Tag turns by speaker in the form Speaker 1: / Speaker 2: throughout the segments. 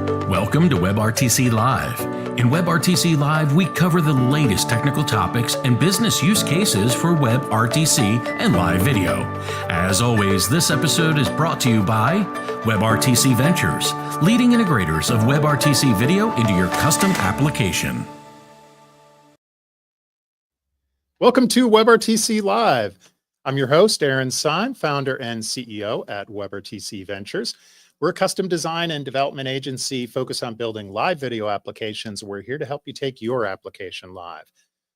Speaker 1: Welcome to WebRTC Live. In WebRTC Live, we cover the latest technical topics and business use cases for WebRTC and live video. As always, this episode is brought to you by WebRTC.Ventures, leading integrators of WebRTC video into your custom application.
Speaker 2: Welcome to WebRTC Live. I'm your host, Aaron Syme, founder and CEO at WebRTC.Ventures. We're a custom design and development agency focused on building live video applications. We're here to help you take your application live.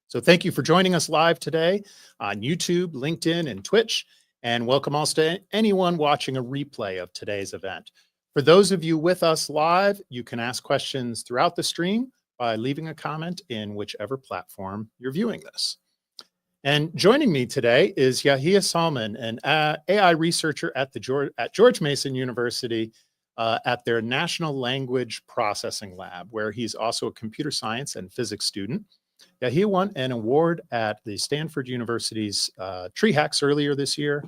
Speaker 2: So thank you for joining us live today on YouTube, LinkedIn, and Twitch. And welcome also to anyone watching a replay of today's event. For those of you with us live, you can ask questions throughout the stream by leaving a comment in whichever platform you're viewing this. And joining me today is Yahia Salman, an AI researcher at George Mason University at their National Language Processing Lab, where he's also a computer science and physics student. Yahia won an award at the Stanford University's TreeHacks earlier this year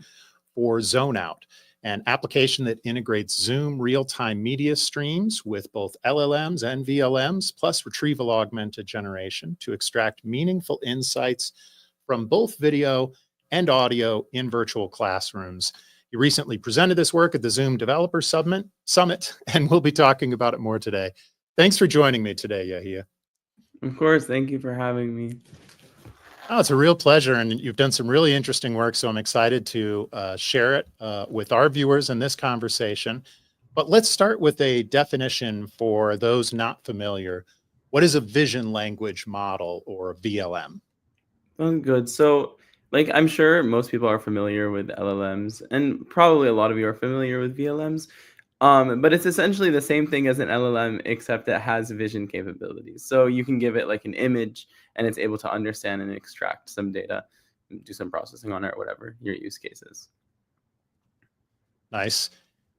Speaker 2: for ZoneOut, an application that integrates Zoom real-time media streams with both LLMs and VLMs, plus Retrieval Augmented Generation to extract meaningful insights from both video and audio in virtual classrooms. You recently presented this work at the Zoom Developer Summit, and we'll be talking about it more today. Thanks for joining me today, Yahia.
Speaker 3: Of course, thank you for having me.
Speaker 2: Oh, it's a real pleasure, and you've done some really interesting work, so I'm excited to share it with our viewers in this conversation. But let's start with a definition for those not familiar. What is a vision language model, or a VLM?
Speaker 3: Good. So, I'm sure most people are familiar with LLMs, and probably a lot of you are familiar with VLMs. But it's essentially the same thing as an LLM, except it has vision capabilities. So you can give it like an image, and it's able to understand and extract some data, and do some processing on it, or whatever your use case is.
Speaker 2: Nice.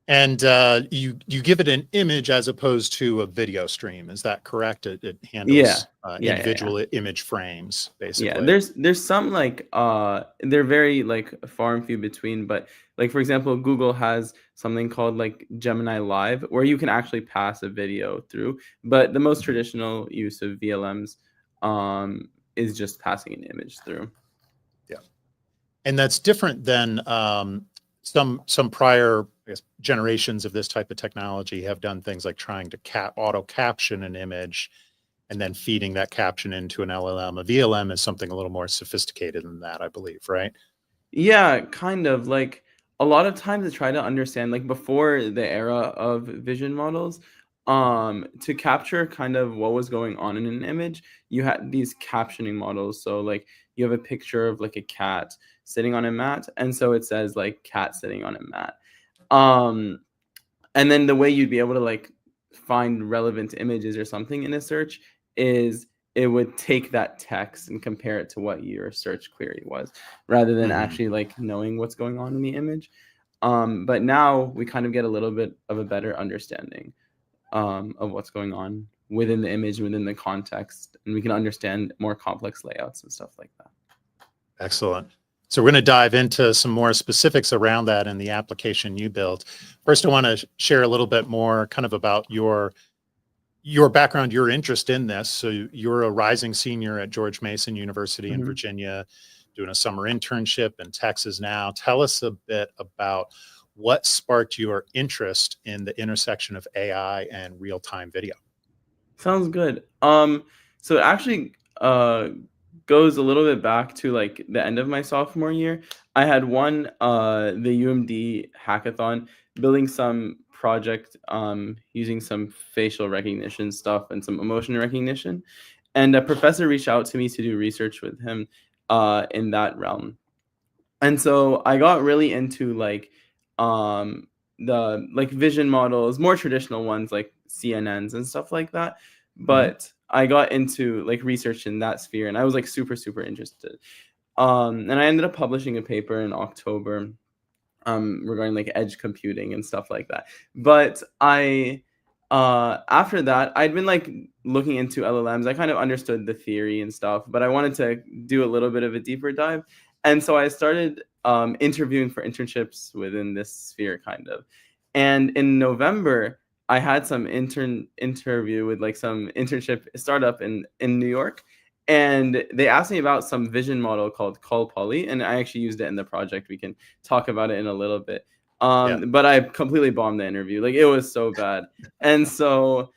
Speaker 2: And you give it an image as opposed to a video stream. Is that correct? It handles individual image frames, basically.
Speaker 3: Yeah, there's some they're very far and few between, but for example, Google has something called Gemini Live, where you can actually pass a video through. But the most traditional use of VLMs is just passing an image through.
Speaker 2: Yeah, and that's different than some prior generations of this type of technology have done things like trying to auto caption an image and then feeding that caption into an LLM. A VLM is something a little more sophisticated than that, I believe, right?
Speaker 3: Yeah, kind of. A lot of times to try to understand, before the era of vision models, to capture kind of what was going on in an image, you had these captioning models. So you have a picture of a cat sitting on a mat, and so it says cat sitting on a mat. And then the way you'd be able to find relevant images or something in a search is it would take that text and compare it to what your search query was, rather than actually knowing what's going on in the image. But now we kind of get a little bit of a better understanding of what's going on within the image, within the context, and we can understand more complex layouts and stuff like that.
Speaker 2: Excellent. So we're going to dive into some more specifics around that in the application you built. First, I want to share a little bit more kind of about your background, your interest in this. So you're a rising senior at George Mason University in Virginia, doing a summer internship in Texas now. Tell us a bit about what sparked your interest in the intersection of AI and real-time video.
Speaker 3: Sounds good. So it actually goes a little bit back to the end of my sophomore year. I had won the UMD hackathon, building some project using some facial recognition stuff and some emotion recognition. And a professor reached out to me to do research with him in that realm. And so I got really into the vision models, more traditional ones like CNNs and stuff like that. But I got into research in that sphere, and I was super, super interested. And I ended up publishing a paper in October regarding edge computing and stuff like that. But I after that, I'd been looking into LLMs. I kind of understood the theory and stuff, but I wanted to do a little bit of a deeper dive. And so I started interviewing for internships within this sphere kind of. And in November, I had some interview with like some internship startup in New York, and they asked me about some vision model called Call Poly, and I actually used it in the project. We can talk about it in a little bit.
Speaker 2: Yeah.
Speaker 3: But I completely bombed the interview. Like it was so bad. And so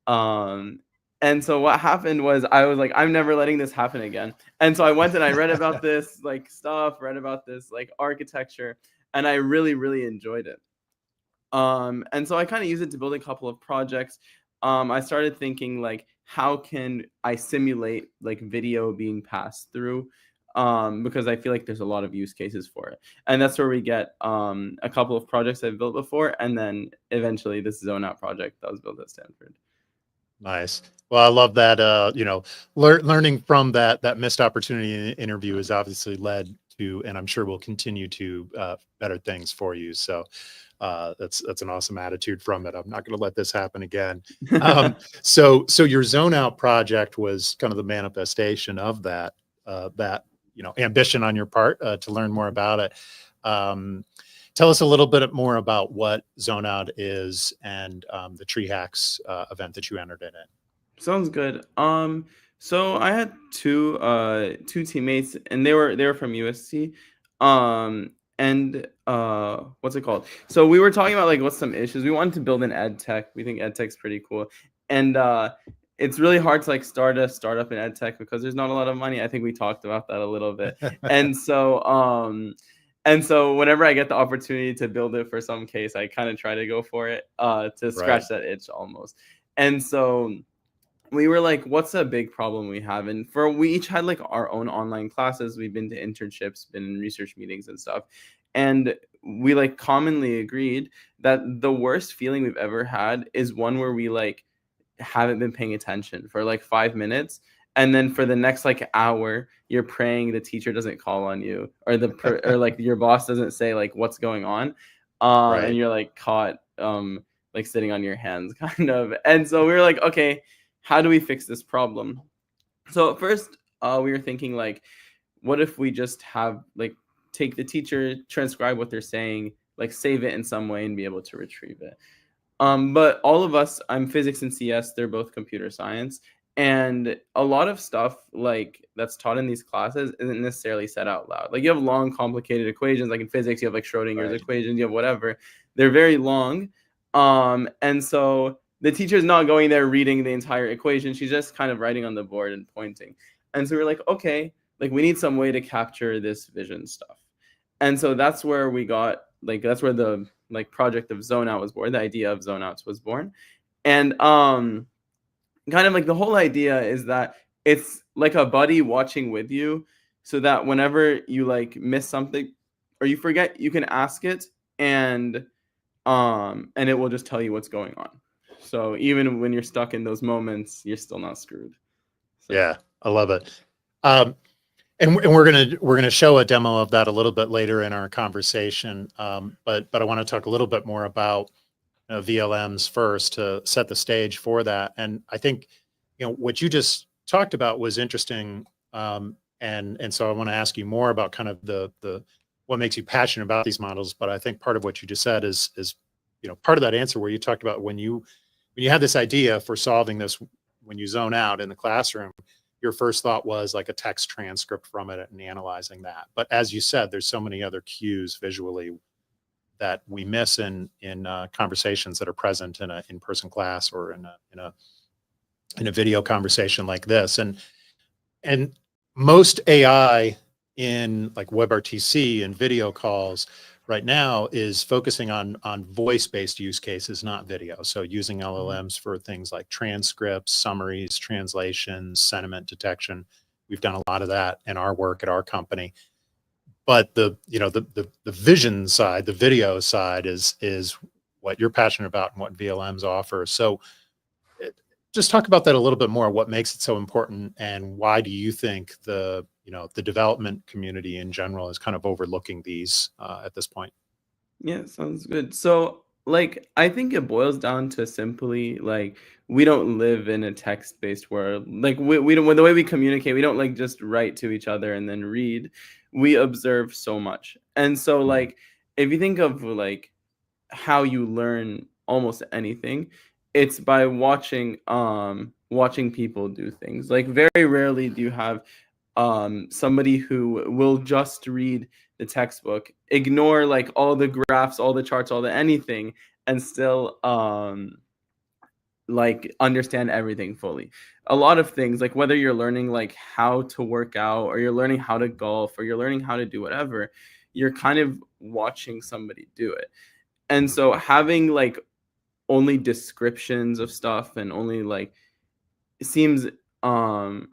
Speaker 3: um and so what happened was I was like, I'm never letting this happen again. And so I went and I read about this like stuff, read about this like architecture, and I really, really enjoyed it. And so I kind of use it to build a couple of projects. I started thinking like, how can I simulate like video being passed through? Because I feel like there's a lot of use cases for it, and that's where we get a couple of projects I've built before, and then eventually this ZoneOut project that was built at Stanford.
Speaker 2: Nice. Well, I love that. Learning from that missed opportunity in the interview has obviously led to, and I'm sure will continue to, better things for you. So that's an awesome attitude from it. I'm not going to let this happen again. So your zone out project was kind of the manifestation of that ambition on your part to learn more about it. Tell us a little bit more about what ZoneOut is and the TreeHacks event that you entered in it.
Speaker 3: Sounds good. So I had two teammates, and they were from USC. And what's it called? So we were talking about like what's some issues. We wanted to build an ed tech. We think ed tech's pretty cool. And it's really hard to like start a startup in ed tech because there's not a lot of money. I think we talked about that a little bit. And so whenever I get the opportunity to build it for some case, I kind of try to go for it to scratch that itch almost. And so we were like, what's a big problem we have? And we each had like our own online classes. We've been to internships, been in research meetings and stuff. And we like commonly agreed that the worst feeling we've ever had is one where we like haven't been paying attention for like 5 minutes. And then for the next like hour, you're praying the teacher doesn't call on you, or or like your boss doesn't say like what's going on. And you're like caught like sitting on your hands kind of. And so we were like, okay, how do we fix this problem? So at first we were thinking like, what if we just have like take the teacher, transcribe what they're saying, like save it in some way and be able to retrieve it. But all of us, I'm physics and CS, they're both computer science. And a lot of stuff like that's taught in these classes isn't necessarily said out loud. Like you have long, complicated equations, like in physics, you have like Schrodinger's equations, you have whatever. They're very long. And so the teacher's not going there reading the entire equation. She's just kind of writing on the board and pointing. And so we're like, okay, like we need some way to capture this vision stuff. And so that's where we got, like, that's where the like project of ZoneOut was born. The idea of ZoneOut was born. And kind of like the whole idea is that it's like a buddy watching with you, so that whenever you like miss something or you forget, you can ask it and it will just tell you what's going on. So even when you're stuck in those moments, you're still not screwed. So.
Speaker 2: Yeah, I love it. And we're gonna show a demo of that a little bit later in our conversation. But I want to talk a little bit more about VLMs first to set the stage for that. And I think what you just talked about was interesting. And so I want to ask you more about kind of the what makes you passionate about these models. But I think part of what you just said is part of that answer where you talked about when you had this idea for solving this, when you zone out in the classroom, your first thought was like a text transcript from it and analyzing that. But as you said, there's so many other cues visually that we miss in conversations that are present in an in-person class or in a video conversation like this. And most AI in like WebRTC and video calls right now is focusing on voice-based use cases, not video. So using LLMs for things like transcripts, summaries, translations, sentiment detection. We've done a lot of that in our work at our company. But the vision side, the video side is what you're passionate about and what VLMs offer. So just talk about that a little bit more. What makes it so important, and why do you think the development community in general is kind of overlooking these at this point?
Speaker 3: Yeah, sounds good. So like I think it boils down to simply like we don't live in a text-based world. Like we don't, the way we communicate, we don't like just write to each other and then read. We observe so much. And so like if you think of like how you learn almost anything, it's by watching people do things. Like very rarely do you have somebody who will just read the textbook, ignore like all the graphs, all the charts, all the anything, and still like understand everything fully. A lot of things, like whether you're learning like how to work out, or you're learning how to golf, or you're learning how to do whatever, you're kind of watching somebody do it. And so having like only descriptions of stuff and only like, it seems kind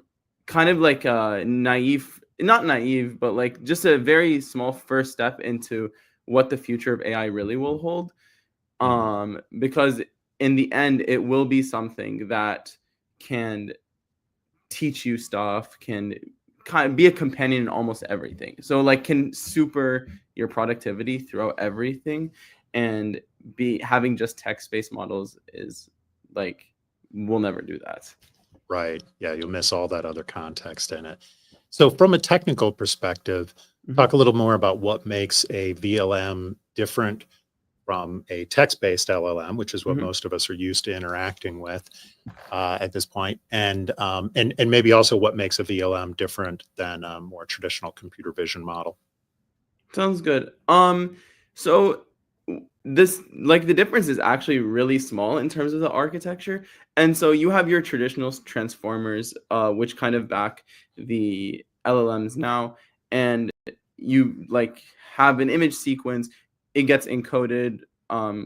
Speaker 3: of like naive, not naive, but like just a very small first step into what the future of AI really will hold. Because in the end, it will be something that can teach you stuff, can kind of be a companion in almost everything. So like can super your productivity throughout everything, and be having just text-based models is like, we'll never do that.
Speaker 2: Right. Yeah, you'll miss all that other context in it. So from a technical perspective, talk a little more about what makes a VLM different from a text-based LLM, which is what most of us are used to interacting with at this point, and maybe also what makes a VLM different than a more traditional computer vision model.
Speaker 3: Sounds good. So this, like, the difference is actually really small in terms of the architecture. And so you have your traditional transformers, which kind of back the LLMs now, and you like have an image sequence. It gets encoded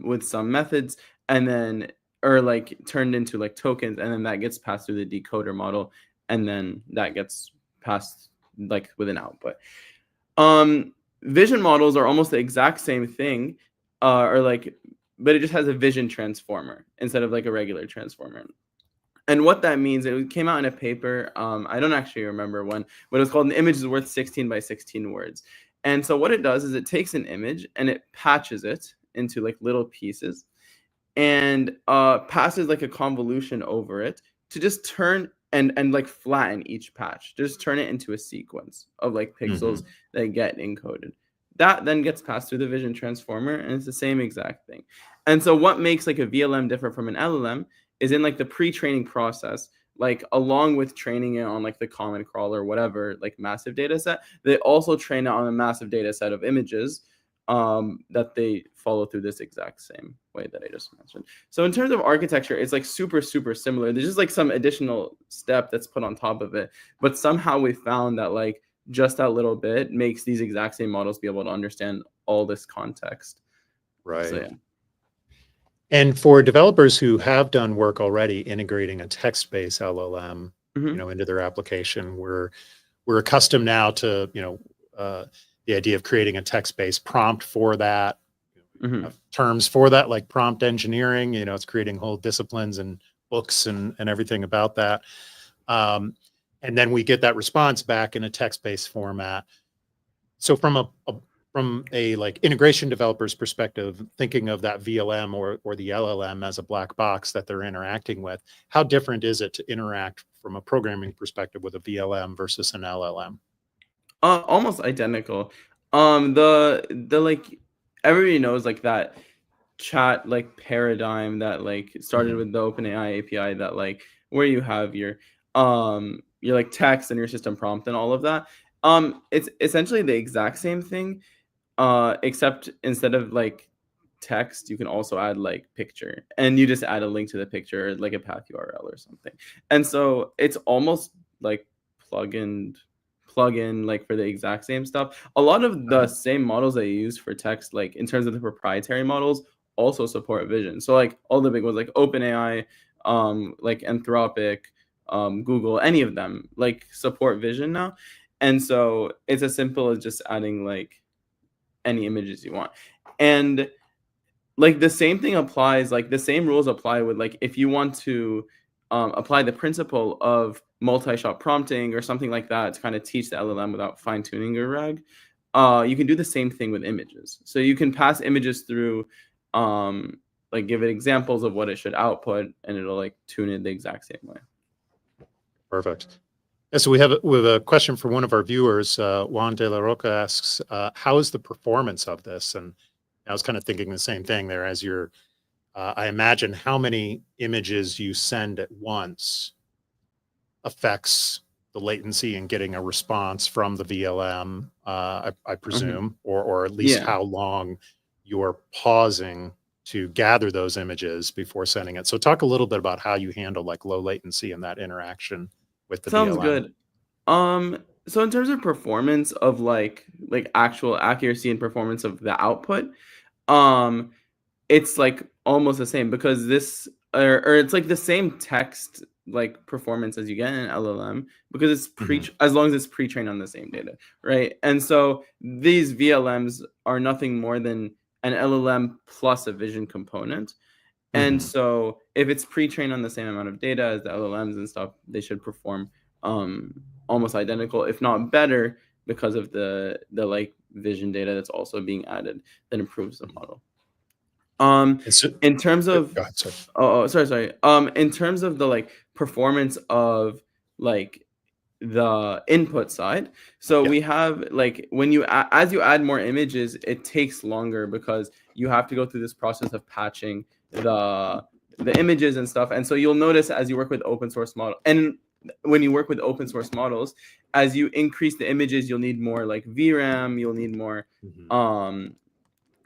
Speaker 3: with some methods, and then or like turned into like tokens, and then that gets passed through the decoder model, and then that gets passed like with an output. Vision models are almost the exact same thing, or like, but it just has a vision transformer instead of like a regular transformer. And what that means, it came out in a paper, I don't actually remember when, but it was called "An Image is Worth 16 by 16 Words." And so what it does is it takes an image and it patches it into like little pieces, and passes like a convolution over it to just turn and like flatten each patch, just turn it into a sequence of like pixels that get encoded. That then gets passed through the vision transformer, and it's the same exact thing. And so what makes like a VLM different from an LLM is in like the pre-training process, like along with training it on like the common crawl or whatever, like massive data set, they also train it on a massive data set of images that they follow through this exact same way that I just mentioned. So in terms of architecture, it's like super, super similar. There's just like some additional step that's put on top of it. But somehow we found that like just that little bit makes these exact same models be able to understand all this context.
Speaker 2: Right.
Speaker 3: So, yeah.
Speaker 2: And for developers who have done work already integrating a text-based LLM, you know, into their application, we're accustomed now to, you know, the idea of creating a text-based prompt for that, terms for that, like prompt engineering. You know, it's creating whole disciplines and books and everything about that. And then we get that response back in a text-based format. So from a like integration developer's perspective, thinking of that VLM or the LLM as a black box that they're interacting with, how different is it to interact from a programming perspective with a VLM versus an LLM?
Speaker 3: Almost identical. The like everybody knows like that chat like paradigm that like started with the OpenAI API, that like where you have your like text and your system prompt and all of that. It's essentially the exact same thing, except instead of like text, you can also add like picture, and you just add a link to the picture, like a path URL or something. And so it's almost like plug in like for the exact same stuff. A lot of the same models that you use for text, like in terms of the proprietary models, also support vision. So like all the big ones like OpenAI, like Anthropic, Google, any of them like support vision now. And so it's as simple as just adding like any images you want. And like the same thing applies, like the same rules apply with like if you want to apply the principle of multi-shot prompting or something like that to kind of teach the LLM without fine-tuning your RAG, you can do the same thing with images. So you can pass images through, like give it examples of what it should output, and it'll like tune it the exact same way.
Speaker 2: Perfect. Yeah, so we have a question for one of our viewers. Juan de la Roca asks, how is the performance of this? And I was kind of thinking the same thing there as you're I imagine how many images you send at once affects the latency in getting a response from the VLM, I presume, or at least
Speaker 3: Yeah.
Speaker 2: how long you're pausing to gather those images before sending it. So talk a little bit about how you handle like low latency and that interaction with the
Speaker 3: Sounds
Speaker 2: VLM.
Speaker 3: good. So in terms of performance of like actual accuracy and performance of the output, um, it's like almost the same because this or it's like the same text like performance as you get in an LLM because it's as long as it's pre-trained on the same data, right? And so these VLMs are nothing more than an LLM plus a vision component. And so if it's pre-trained on the same amount of data as the LLMs and stuff, they should perform almost identical, if not better, because of the like vision data that's also being added that improves the model. In terms of
Speaker 2: Go ahead, sorry.
Speaker 3: sorry. In terms of the like performance of like the input side, so we have like when you as you add more images, it takes longer because you have to go through this process of patching the images and stuff. And so you'll notice as you work with open source model, and when you work with open source models, as you increase the images, you'll need more like VRAM, you'll need more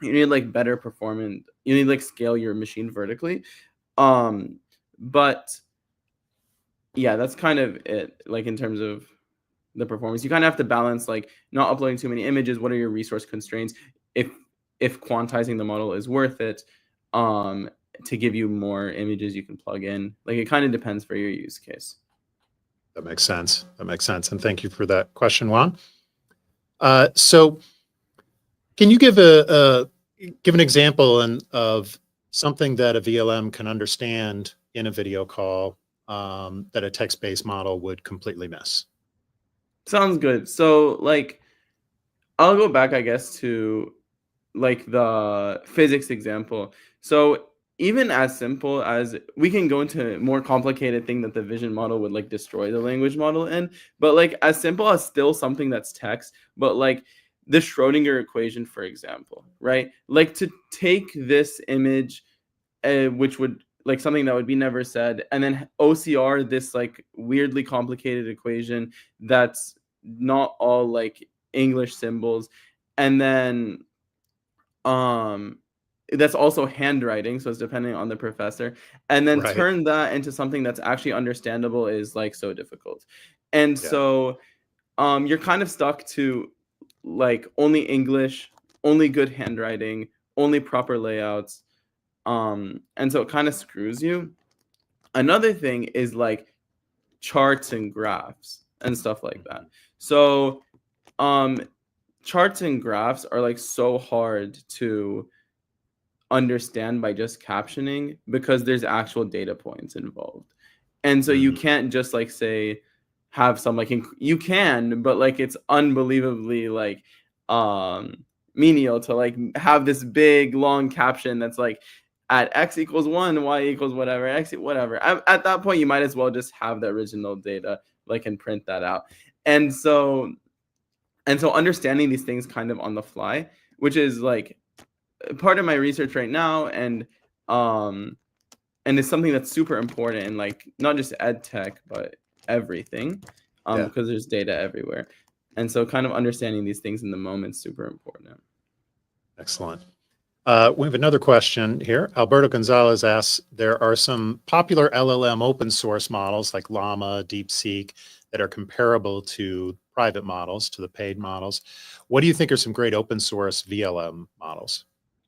Speaker 3: you need like better performance, you need like scale your machine vertically. But yeah, that's kind of it. Like in terms of the performance, you kind of have to balance like not uploading too many images. What are your resource constraints? If quantizing the model is worth it, to give you more images you can plug in. Like it kind of depends for your use case.
Speaker 2: That makes sense. That makes sense. And thank you for that question, Juan. So can you give give an example of something that a VLM can understand in a video call that a text-based model would completely miss?
Speaker 3: Sounds good. So like, I'll go back, I guess, to like the physics example. So even as simple as we can go into more complicated thing that the vision model would like destroy the language model in, but like as simple as still something that's text, but like the Schrodinger equation, for example, right? Like to take this image, which would like something that would be never said, and then OCR this like weirdly complicated equation that's not all like English symbols, and then that's also handwriting, so it's depending on the professor, and then turn that into something that's actually understandable is like so difficult. And so you're kind of stuck to like only English, only good handwriting, only proper layouts, and so it kind of screws you. Another thing is like charts and graphs and stuff like that. So charts and graphs are like so hard to understand by just captioning because there's actual data points involved. And so you can't just like say have some like you can, but like it's unbelievably like menial to like have this big long caption that's like at x equals 1, y equals whatever, x whatever. At that point you might as well just have the original data like and print that out. And so understanding these things kind of on the fly, which is like part of my research right now, and it's something that's super important in like not just ed tech but everything, because there's data everywhere, and so kind of understanding these things in the moment is super important.
Speaker 2: Excellent. We have another question here. Alberto Gonzalez asks, there are some popular LLM open source models like Llama, DeepSeek that are comparable to private models, to the paid models. What do you think are some great open source VLM models?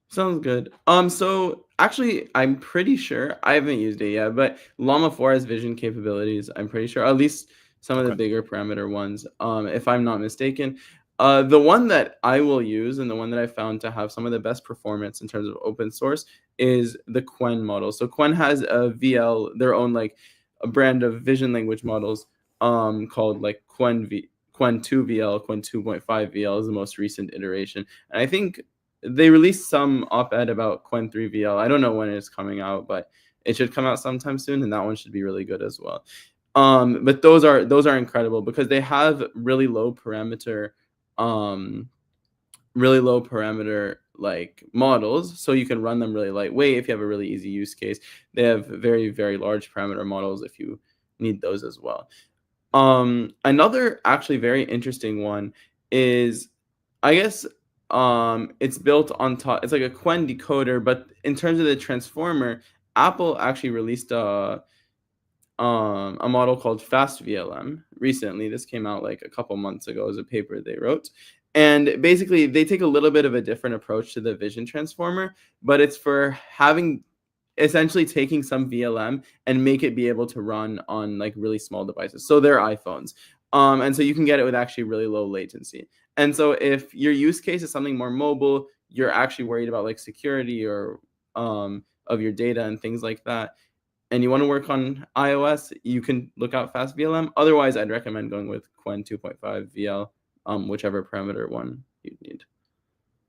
Speaker 3: Sounds good. So actually, I'm pretty sure I haven't used it yet, but Llama 4 has vision capabilities. I'm pretty sure, at least some of the bigger parameter ones, if I'm not mistaken. The one that I will use and the one that I found to have some of the best performance in terms of open source is the Qwen model. So Qwen has a VL, their own like a brand of vision language models, called like Qwen 2 VL, Qwen 2.5 VL is the most recent iteration, and I think they released some op-ed about Qwen 3 VL. I don't know when it's coming out, but it should come out sometime soon, and that one should be really good as well. But those are incredible because they have really low parameter like models, so you can run them really lightweight if you have a really easy use case. They have very, very large parameter models if you need those as well. Another actually very interesting one is, I guess, it's built on top. It's like a Quen decoder, but in terms of the transformer, Apple actually released a model called FastVLM recently. This came out like a couple months ago as a paper they wrote. And basically, they take a little bit of a different approach to the vision transformer, but it's for essentially taking some VLM and make it be able to run on like really small devices. So they're iPhones. And so you can get it with actually really low latency. And so if your use case is something more mobile, you're actually worried about like security or of your data and things like that, and you want to work on iOS, you can look out FastVLM. Otherwise, I'd recommend going with Quen 2.5 VL, whichever parameter one you need.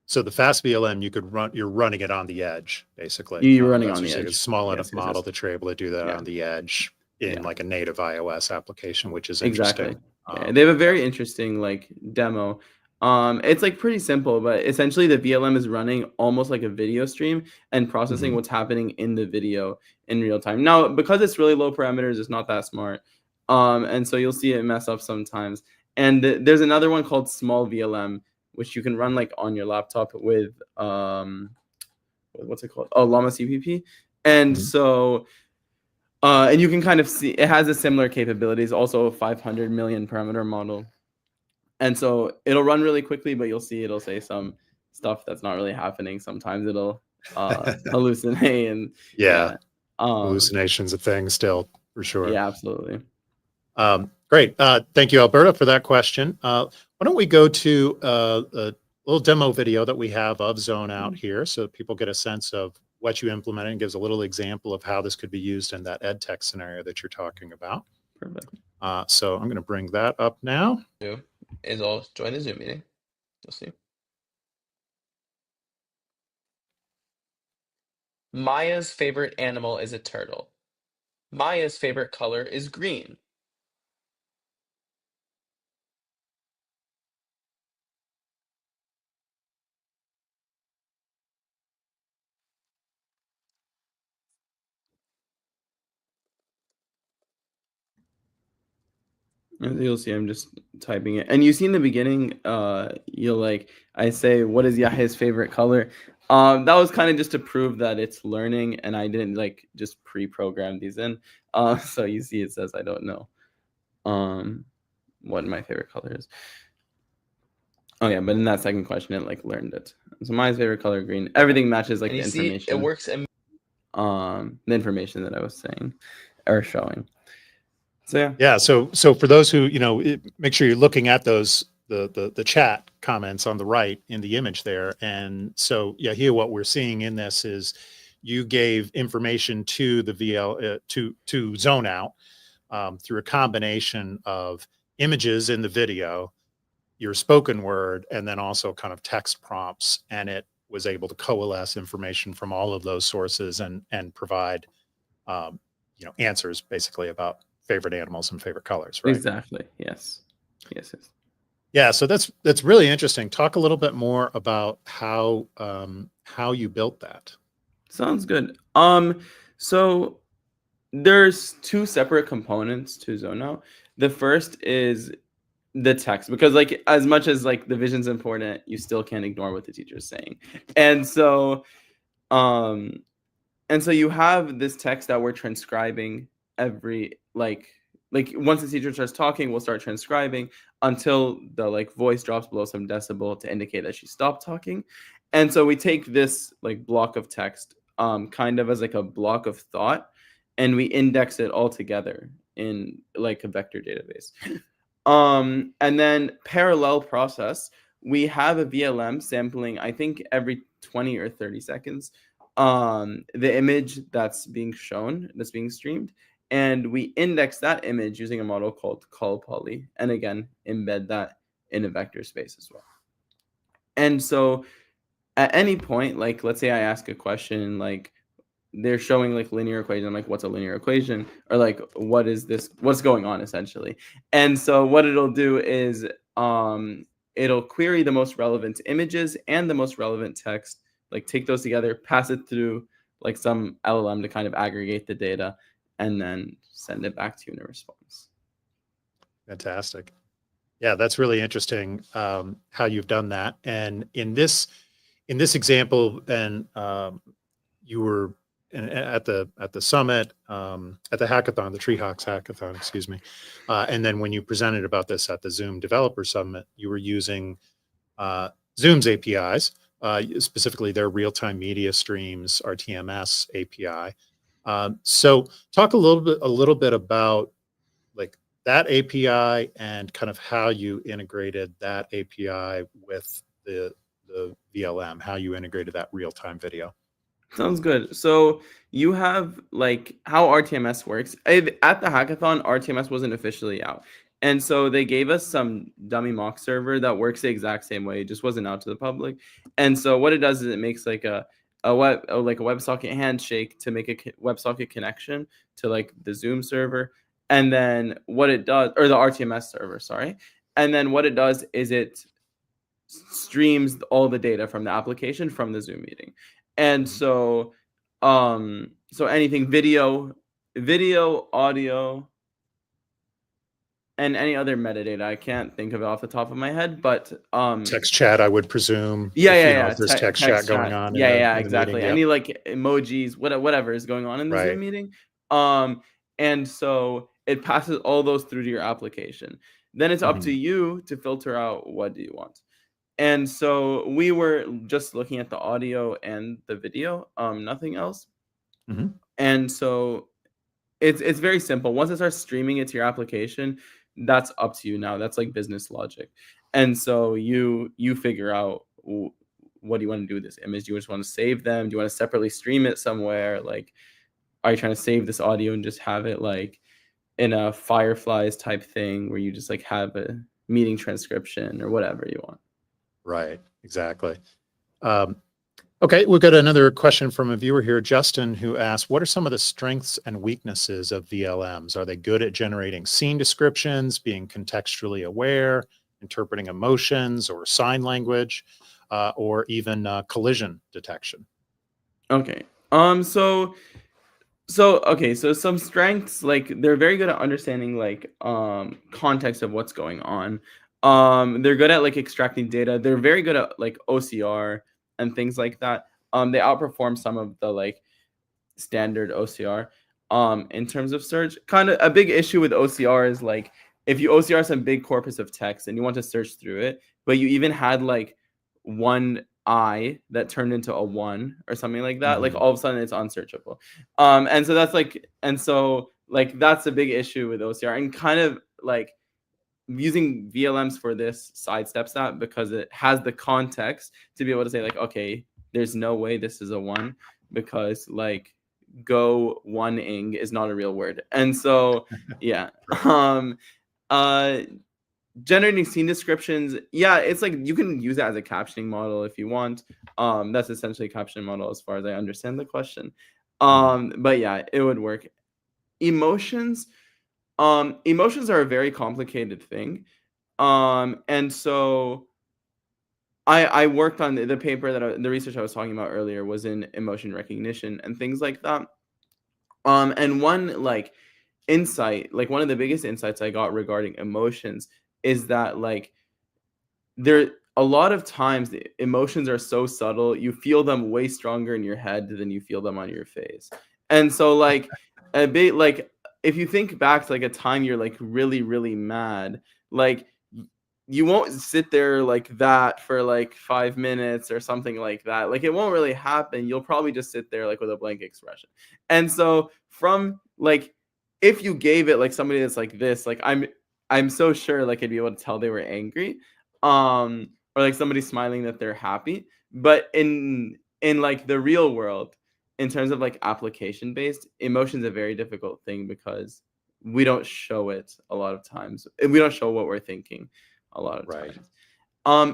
Speaker 2: So the fast VLM, you're running it on the edge, basically.
Speaker 3: You're running on the edge.
Speaker 2: It's a small enough
Speaker 3: Yes,
Speaker 2: model
Speaker 3: yes.
Speaker 2: that you're able to do that on the edge in like a native iOS application, which is interesting.
Speaker 3: Exactly. They have a very interesting like demo. It's like pretty simple, but essentially the VLM is running almost like a video stream and processing what's happening in the video in real time. Now, because it's really low parameters, it's not that smart. And so you'll see it mess up sometimes. And there's another one called small VLM, which you can run like on your laptop with what's it called? Oh, Llama CPP. And so and you can kind of see it has a similar capabilities, also a 500 million parameter model. And so it'll run really quickly, but you'll see it'll say some stuff that's not really happening. Sometimes it'll hallucinate and
Speaker 2: hallucinations of things still, for sure.
Speaker 3: Yeah, absolutely.
Speaker 2: Great. Thank you, Alberta, for that question. Why don't we go to a little demo video that we have of ZoneOut here so people get a sense of what you implemented and gives a little example of how this could be used in that ed tech scenario that you're talking about.
Speaker 3: Perfect.
Speaker 2: So I'm going to bring that up now.
Speaker 4: Is I'll join the Zoom meeting. You'll see. Maya's favorite animal is a turtle. Maya's favorite color is green.
Speaker 3: You'll see I'm just typing it. And you see in the beginning, you'll like, I say, what is Yahia's favorite color? That was kind of just to prove that it's learning, and I didn't like just pre-program these in. So you see it says I don't know what my favorite color is. Oh yeah, but in that second question, it like learned it. So my favorite color green. Everything matches like the information.
Speaker 4: It works.
Speaker 3: The information that I was saying or showing. So
Speaker 2: yeah. So for those who make sure you're looking at those the chat comments on the right in the image there. And so here what we're seeing in this is you gave information to the VL to ZoneOut through a combination of images in the video, your spoken word, and then also kind of text prompts, and it was able to coalesce information from all of those sources and provide answers basically about favorite animals and favorite colors, right?
Speaker 3: Exactly. Yes.
Speaker 2: Yeah, so that's really interesting. Talk a little bit more about how you built that.
Speaker 3: Sounds good. So there's two separate components to ZoneOut. The first is the text, because like as much as like the vision's important, you still can't ignore what the teacher's saying. And so you have this text that we're transcribing every like once the teacher starts talking, we'll start transcribing until the like voice drops below some decibel to indicate that she stopped talking. And so we take this like block of text kind of as like a block of thought, and we index it all together in like a vector database. And then parallel process, we have a VLM sampling, I think every 20 or 30 seconds, the image that's being shown, that's being streamed. And we index that image using a model called ColPoly, and again, embed that in a vector space as well. And so at any point, like, let's say I ask a question, like they're showing like linear equation. I'm like, what's a linear equation? Or like, what is this? What's going on essentially? And so what it'll do is it'll query the most relevant images and the most relevant text, like take those together, pass it through like some LLM to kind of aggregate the data, and then send it back to you in a response.
Speaker 2: Fantastic. Yeah, that's really interesting how you've done that. And in this example, and you were at the summit, at the hackathon, the TreeHacks hackathon, excuse me. And then when you presented about this at the Zoom Developer Summit, you were using Zoom's APIs, specifically their real-time media streams RTMS API. So talk a little bit about like that API and kind of how you integrated that API with the VLM, how you integrated that real-time video.
Speaker 3: Sounds good. So you have like how RTMS works. At the hackathon, RTMS wasn't officially out. And so they gave us some dummy mock server that works the exact same way. It just wasn't out to the public. And so what it does is it makes like a WebSocket handshake to make a WebSocket connection to like the Zoom server. And then what it does, or the RTMS server, sorry. And then what it does is it streams all the data from the application from the Zoom meeting. And so anything video, audio, and any other metadata. I can't think of it off the top of my head, but
Speaker 2: text chat, I would presume.
Speaker 3: Yeah.
Speaker 2: If there's text chat going on.
Speaker 3: Yeah,
Speaker 2: in the
Speaker 3: exactly.
Speaker 2: meeting,
Speaker 3: Any like emojis, whatever is going on in the Zoom meeting. And so it passes all those through to your application. Then it's up to you to filter out what do you want. And so we were just looking at the audio and the video, nothing else. And so it's very simple. Once it starts streaming it to your application, that's up to you now. That's like business logic. And so you figure out what do you want to do with this image? Do you just want to save them? Do you want to separately stream it somewhere? Like, are you trying to save this audio and just have it like in a Fireflies type thing where you just like have a meeting transcription or whatever you want?
Speaker 2: Right, exactly. Okay, we've got another question from a viewer here, Justin, who asked, what are some of the strengths and weaknesses of VLMs? Are they good at generating scene descriptions, being contextually aware, interpreting emotions or sign language, or even collision detection?
Speaker 3: Okay. So some strengths, like they're very good at understanding like context of what's going on. They're good at like extracting data. They're very good at like OCR and things like that. They outperform some of the like standard OCR in terms of search. Kind of a big issue with OCR is like if you OCR some big corpus of text and you want to search through it, but you even had like one I that turned into a 1 or something like that, like all of a sudden it's unsearchable. And so that's that's a big issue with OCR, and kind of like using VLMs for this sidesteps that because it has the context to be able to say like, okay, there's no way this is a 1 because like go one-ing is not a real word. And so yeah. Generating scene descriptions, yeah, it's like you can use that as a captioning model if you want. That's essentially a captioning model as far as I understand the question. But yeah, it would work. Emotions are a very complicated thing. And so I worked on the paper the research I was talking about earlier was in emotion recognition and things like that. And one like insight, like one of the biggest insights I got regarding emotions is that like there a lot of times the emotions are so subtle, you feel them way stronger in your head than you feel them on your face. And so like a bit like if you think back to like a time you're like really, really mad, like you won't sit there like that for like 5 minutes or something like that. Like it won't really happen. You'll probably just sit there like with a blank expression. And so from like if you gave it like somebody that's like this, like I'm so sure like I'd be able to tell they were angry, or like somebody smiling that they're happy. But in like the real world, in terms of like application based, emotion's a very difficult thing because we don't show it a lot of times. We don't show what we're thinking a lot of times.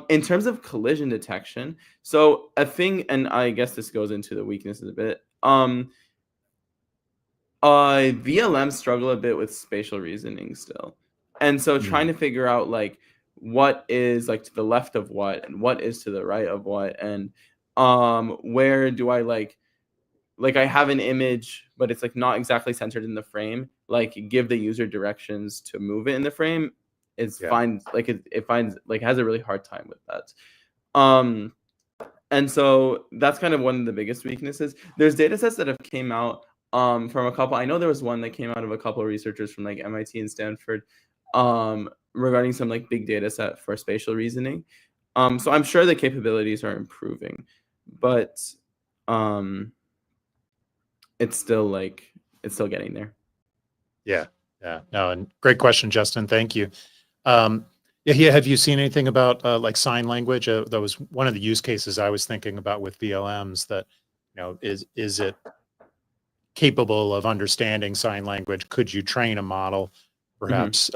Speaker 3: In terms of collision detection, so a thing, and I guess this goes into the weaknesses a bit. VLMs struggle a bit with spatial reasoning still. And so trying to figure out like what is like to the left of what and what is to the right of what, and where do I like I have an image, but it's like not exactly centered in the frame. Like give the user directions to move it in the frame. It's fine. Like it finds like has a really hard time with that. And so that's kind of one of the biggest weaknesses. There's data sets that have came out from a couple. I know there was one that came out of a couple of researchers from like MIT and Stanford regarding some like big data set for spatial reasoning. So I'm sure the capabilities are improving, but it's still getting there.
Speaker 2: Yeah. No, and great question, Justin. Thank you. Yeah, have you seen anything about like sign language? That was one of the use cases I was thinking about with VLMs. That is it capable of understanding sign language? Could you train a model, perhaps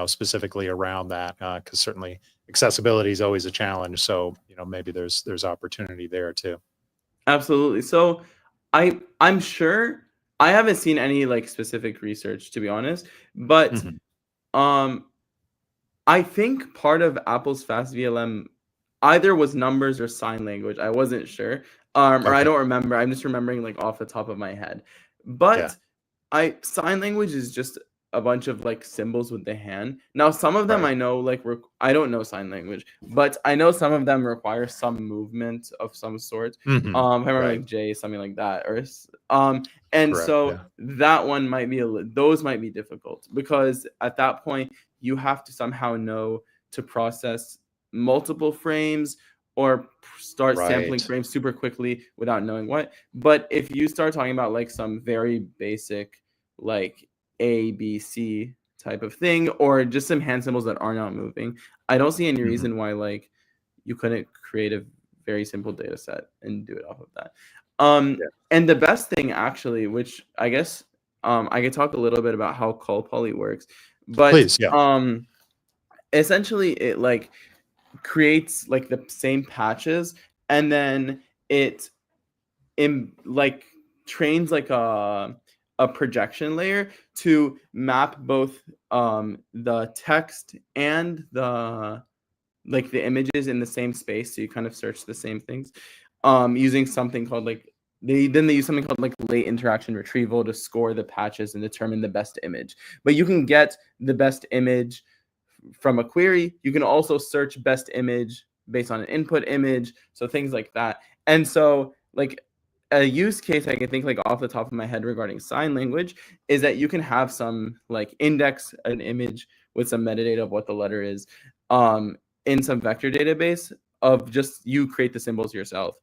Speaker 2: specifically around that? Because certainly accessibility is always a challenge. So maybe there's opportunity there too.
Speaker 3: Absolutely. So I'm sure I haven't seen any like specific research, to be honest, but I think part of Apple's fast VLM either was numbers or sign language. I wasn't sure. Or I don't remember. I'm just remembering like off the top of my head. But sign language is just a bunch of like symbols with the hand. Now some of them I know like I don't know sign language, but I know some of them require some movement of some sort. If I remember like J, something like that, or and so that one might be those might be difficult, because at that point you have to somehow know to process multiple frames or start sampling frames super quickly without knowing what. But if you start talking about like some very basic like A, B, C type of thing, or just some hand symbols that are not moving, I don't see any reason why like you couldn't create a very simple data set and do it off of that. And the best thing actually, which I guess I could talk a little bit about how call poly works, but
Speaker 2: Please,
Speaker 3: essentially it like creates like the same patches, and then it trains like a projection layer to map both the text and the images in the same space, so you kind of search the same things using something called like they use something called like late interaction retrieval to score the patches and determine the best image. But you can get the best image from a query. You can also search best image based on an input image, so things like that. And so like a use case I can think like off the top of my head regarding sign language is that you can have some like index an image with some metadata of what the letter is in some vector database of just you create the symbols yourself.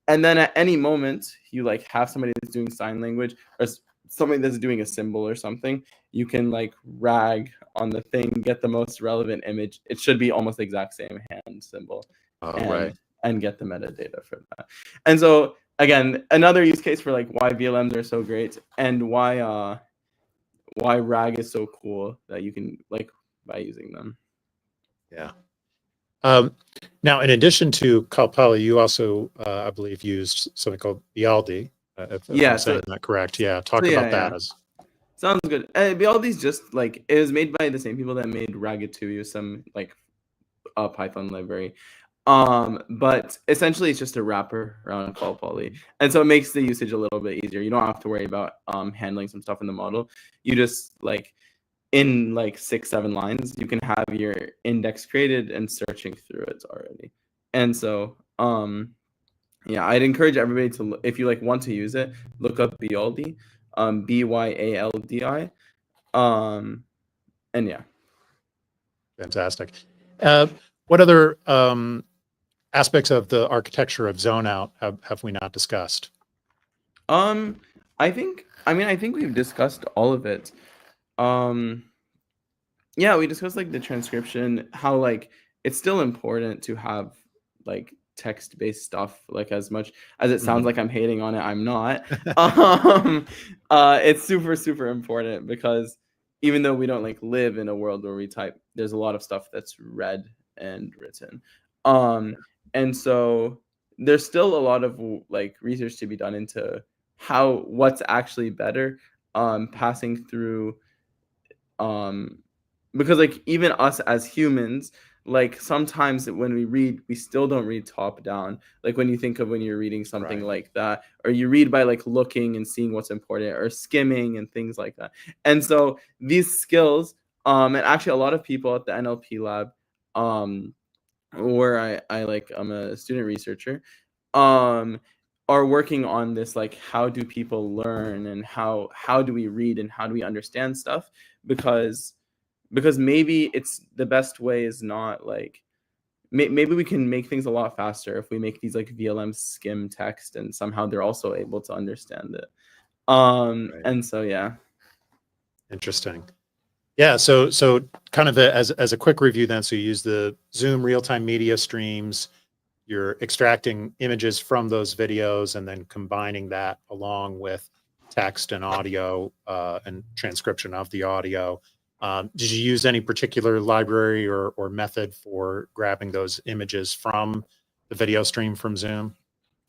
Speaker 3: And then at any moment you like have somebody that's doing sign language or somebody that's doing a symbol or something, you can like rag on the thing, get the most relevant image. It should be almost the exact same hand symbol and get the metadata for that. And so again, another use case for like why VLMs are so great and why RAG is so cool that you can like by using them.
Speaker 2: Yeah. Now, in addition to Cal Poly, you also, I believe, used something called Bialdi. If I'm saying that correct. Yeah. Talk about that.
Speaker 3: Sounds good. Bialdi's just like it was made by the same people that made Ragatouille, some like a Python library. But essentially it's just a wrapper around call poly, and so it makes the usage a little bit easier. You don't have to worry about handling some stuff in the model. You just like in like 6-7 lines you can have your index created and searching through it already. And so yeah, I'd encourage everybody to, if you like want to use it, look up Bialdi, Byaldi, and yeah.
Speaker 2: Fantastic. What other aspects of the architecture of ZoneOut have we not discussed?
Speaker 3: I think we've discussed all of it. Yeah, we discussed like the transcription, how like it's still important to have like text-based stuff, like as much as it sounds like I'm hating on it, I'm not. It's super important, because even though we don't like live in a world where we type, there's a lot of stuff that's read and written. And so there's still a lot of like research to be done into what's actually better passing through because like even us as humans, like sometimes when we read, we still don't read top down. Like when you think of when you're reading something
Speaker 2: Right.
Speaker 3: like that, or you read by like looking and seeing what's important, or skimming and things like that. And so these skills, and actually a lot of people at the NLP lab, where I'm a student researcher, um, are working on this, like how do people learn, and how do we read, and how do we understand stuff, because maybe it's the best way is not like maybe we can make things a lot faster if we make these like VLMs skim text and somehow they're also able to understand it.
Speaker 2: Right.
Speaker 3: And so yeah.
Speaker 2: Interesting. Yeah. So kind of as a quick review then, so you use the Zoom real-time media streams, you're extracting images from those videos and then combining that along with text and audio and transcription of the audio. Did you use any particular library or method for grabbing those images from the video stream from Zoom?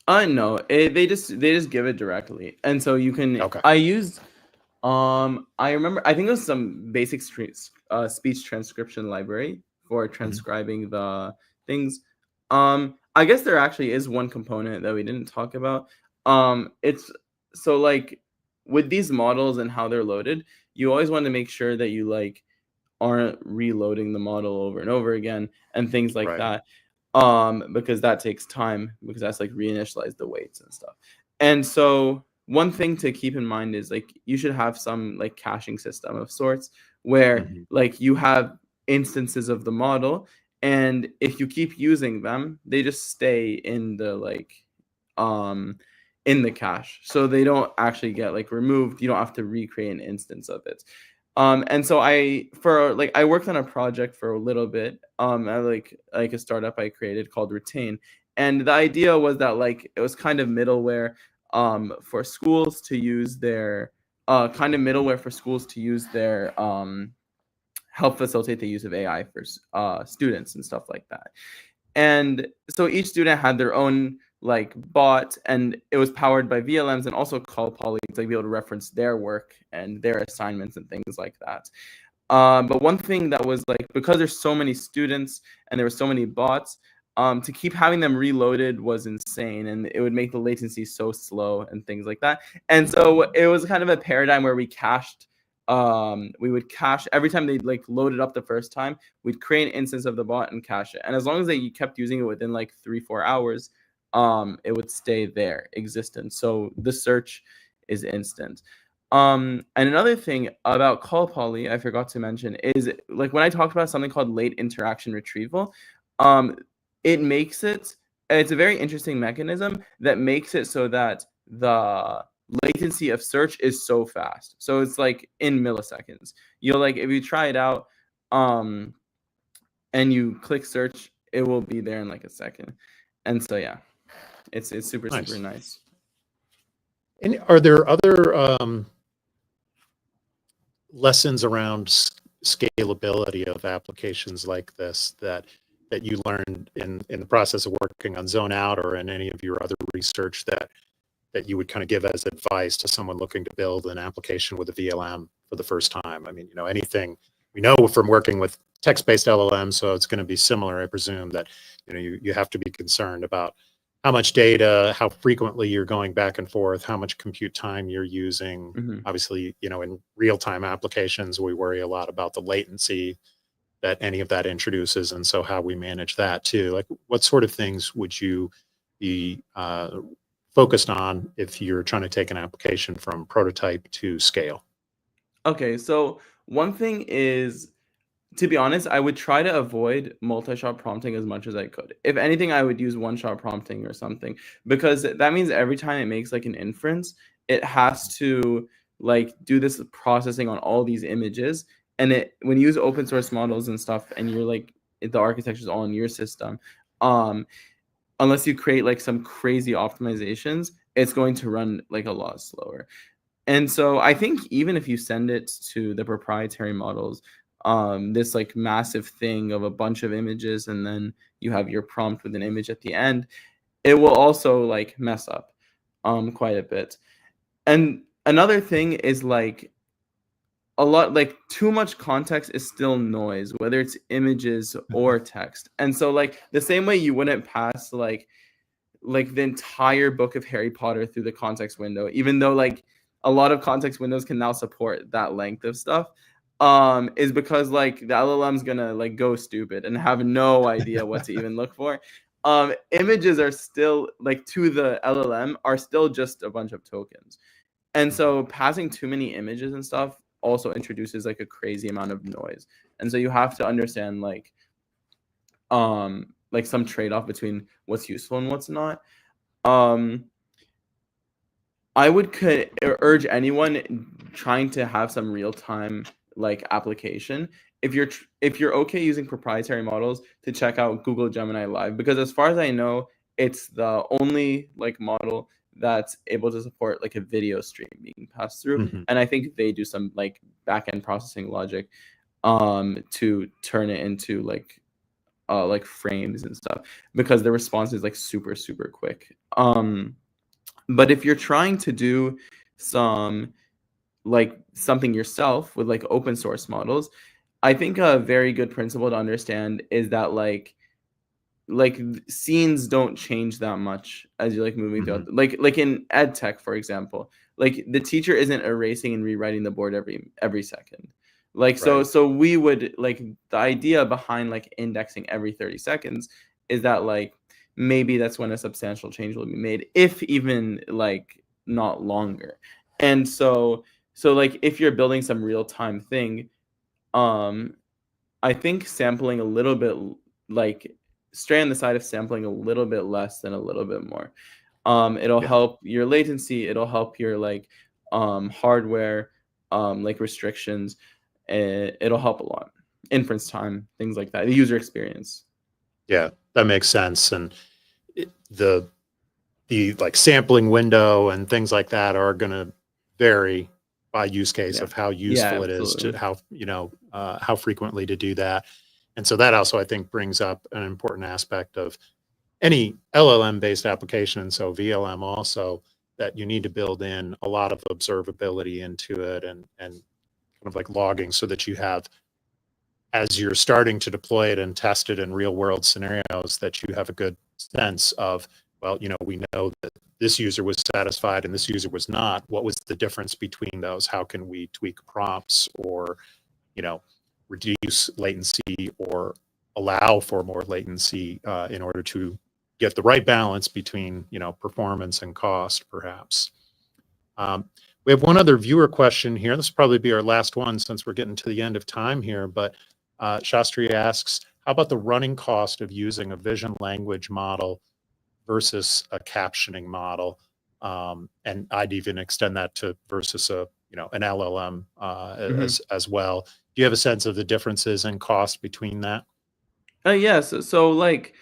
Speaker 3: No, they just give it directly, and so you can.
Speaker 2: Okay.
Speaker 3: I used I remember, I think it was some basic speech transcription library for transcribing the things. I guess there actually is one component that we didn't talk about. It's so like with these models and how they're loaded, you always want to make sure that you like aren't reloading the model over and over again and things like
Speaker 2: Right.
Speaker 3: that. Because that takes time, because that's like reinitialize the weights and stuff. And so one thing to keep in mind is like you should have some like caching system of sorts where
Speaker 2: Mhm.
Speaker 3: like you have instances of the model, and if you keep using them, they just stay in the like in the cache, so they don't actually get like removed. You don't have to recreate an instance of it. And so I worked on a project for a little bit at like a startup I created called Retain. And the idea was that like it was kind of middleware for schools to use their help facilitate the use of AI for students and stuff like that. And so each student had their own like bot, and it was powered by VLMs and also call poly to like, be able to reference their work and their assignments and things like that. But one thing that was like, because there's so many students and there were so many bots, to keep having them reloaded was insane, and it would make the latency so slow and things like that. And so it was kind of a paradigm where we would cache every time they like loaded up the first time. We'd create an instance of the bot and cache it, and as long as you kept using it within like 3-4 hours, it would stay there existent, so the search is instant. And another thing about call poly I forgot to mention is like when I talked about something called late interaction retrieval, it's a very interesting mechanism that makes it so that the latency of search is so fast. So it's like in milliseconds. You'll like, if you try it out, and you click search, it will be there in like a second. And so yeah, it's super
Speaker 2: Nice.
Speaker 3: super nice.
Speaker 2: And are there other lessons around scalability of applications like this that you learned in the process of working on ZoneOut or in any of your other research that you would kind of give as advice to someone looking to build an application with a VLM for the first time? I mean, anything we know from working with text-based LLMs, so it's going to be similar. I presume that, you have to be concerned about how much data, how frequently you're going back and forth, how much compute time you're using. Obviously, in real-time applications, we worry a lot about the latency that any of that introduces, and so how we manage that too. Like, what sort of things would you be focused on if you're trying to take an application from prototype to scale?
Speaker 3: Okay, so one thing is, to be honest, I would try to avoid multi-shot prompting as much as I could. If anything, I would use one-shot prompting or something, because that means every time it makes like an inference, it has to like do this processing on all these images. And when you use open source models and stuff, and you're like, the architecture is all in your system, unless you create like some crazy optimizations, it's going to run like a lot slower. And so I think even if you send it to the proprietary models, this like massive thing of a bunch of images, and then you have your prompt with an image at the end, it will also like mess up quite a bit. And another thing is like, a lot, like too much context is still noise, whether it's images or text. And so like the same way you wouldn't pass like the entire book of Harry Potter through the context window, even though like a lot of context windows can now support that length of stuff, is because like the LLM's gonna like go stupid and have no idea what to even look for. Images are still like, to the LLM, are still just a bunch of tokens. And so passing too many images and stuff also introduces like a crazy amount of noise. And so you have to understand like some trade-off between what's useful and what's not. I would urge anyone trying to have some real-time like application, if you're okay using proprietary models, to check out Google Gemini Live, because as far as I know, it's the only like model that's able to support like a video stream being passed through. And I think they do some like back-end processing logic to turn it into like frames and stuff, because the response is like super quick. But if you're trying to do something yourself with like open source models, I think a very good principle to understand is that like scenes don't change that much as you're like moving throughout, like in ed tech, for example, like the teacher isn't erasing and rewriting the board every second. Like, so we would like, the idea behind like indexing every 30 seconds is that like maybe that's when a substantial change will be made, if even like not longer. And so like if you're building some real-time thing, I think sampling a little bit, like stray on the side of sampling a little bit less than a little bit more. It'll help your latency, it'll help your like hardware like restrictions, it'll help a lot. Inference time, things like that, the user experience.
Speaker 2: Yeah, that makes sense. And the like sampling window and things like that are going to vary by use case of how useful it is to how frequently to do that. And so that also, I think, brings up an important aspect of any LLM based application. And so VLM also, that you need to build in a lot of observability into it and kind of like logging, so that you have, as you're starting to deploy it and test it in real world scenarios, that you have a good sense of, well, we know that this user was satisfied and this user was not. What was the difference between those? How can we tweak prompts, or, reduce latency or allow for more latency in order to get the right balance between, performance and cost, perhaps. We have one other viewer question here. This will probably be our last one since we're getting to the end of time here, but Shastri asks, how about the running cost of using a vision language model versus a captioning model? And I'd even extend that to versus an LLM as well. Do you have a sense of the differences in cost between that?
Speaker 3: Yes. So like